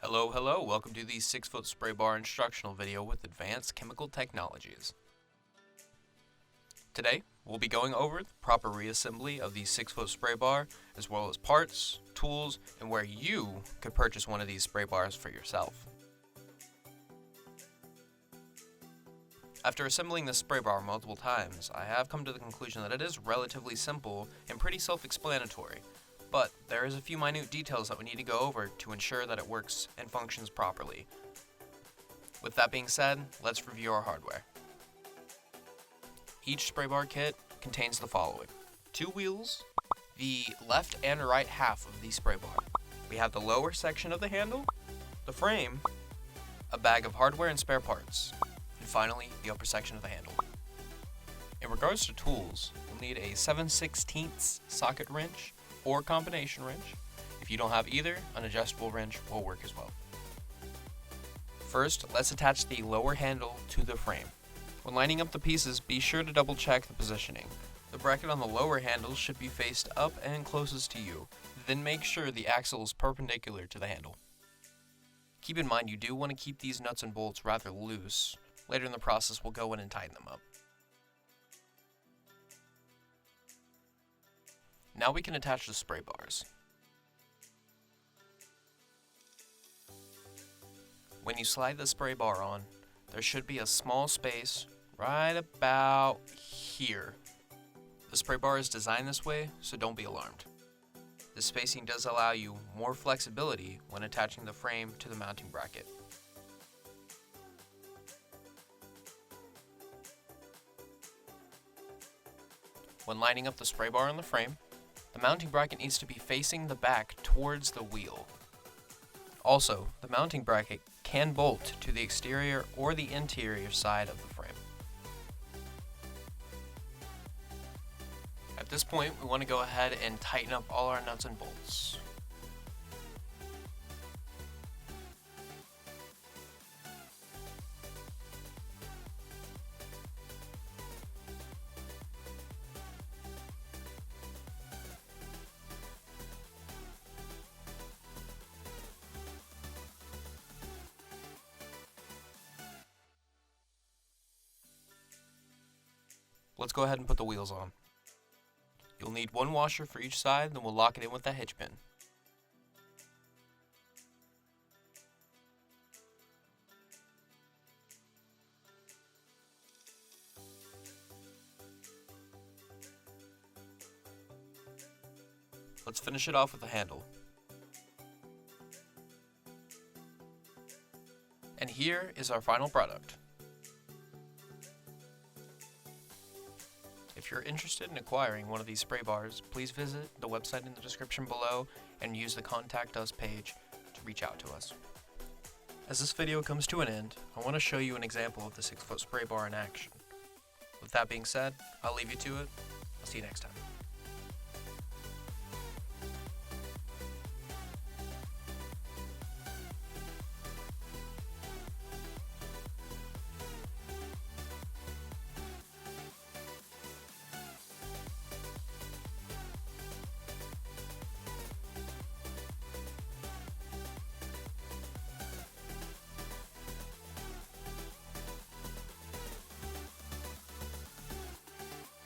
Hello, welcome to the 6-foot spray bar instructional video with Advanced Chemical Technologies. Today, we'll be going over the proper reassembly of the 6-foot spray bar, as well as parts, tools, and where you could purchase one of these spray bars for yourself. After assembling this spray bar multiple times, I have come to the conclusion that it is relatively simple and pretty self-explanatory. But there is a few minute details that we need to go over to ensure that it works and functions properly. With that being said, let's review our hardware. Each spray bar kit contains the following: 2 wheels, the left and right half of the spray bar. We have the lower section of the handle, the frame, a bag of hardware and spare parts, and finally the upper section of the handle. In regards to tools, you'll need a 7/16 socket wrench or combination wrench. If you don't have either, an adjustable wrench will work as well. First, let's attach the lower handle to the frame. When lining up the pieces, be sure to double check the positioning. The bracket on the lower handle should be faced up and closest to you. Then make sure the axle is perpendicular to the handle. Keep in mind you do want to keep these nuts and bolts rather loose. Later in the process, we'll go in and tighten them up. Now we can attach the spray bars. When you slide the spray bar on, there should be a small space right about here. The spray bar is designed this way, so don't be alarmed. The spacing does allow you more flexibility when attaching the frame to the mounting bracket. When lining up the spray bar on the frame, the mounting bracket needs to be facing the back towards the wheel. Also, the mounting bracket can bolt to the exterior or the interior side of the frame. At this point, we want to go ahead and tighten up all our nuts and bolts. Let's go ahead and put the wheels on. You'll need 1 washer for each side, then we'll lock it in with that hitch pin. Let's finish it off with the handle. And here is our final product. If you're interested in acquiring one of these spray bars, please visit the website in the description below and use the Contact Us page to reach out to us. As this video comes to an end, I want to show you an example of the 6-foot spray bar in action. With that being said, I'll leave you to it. I'll see you next time.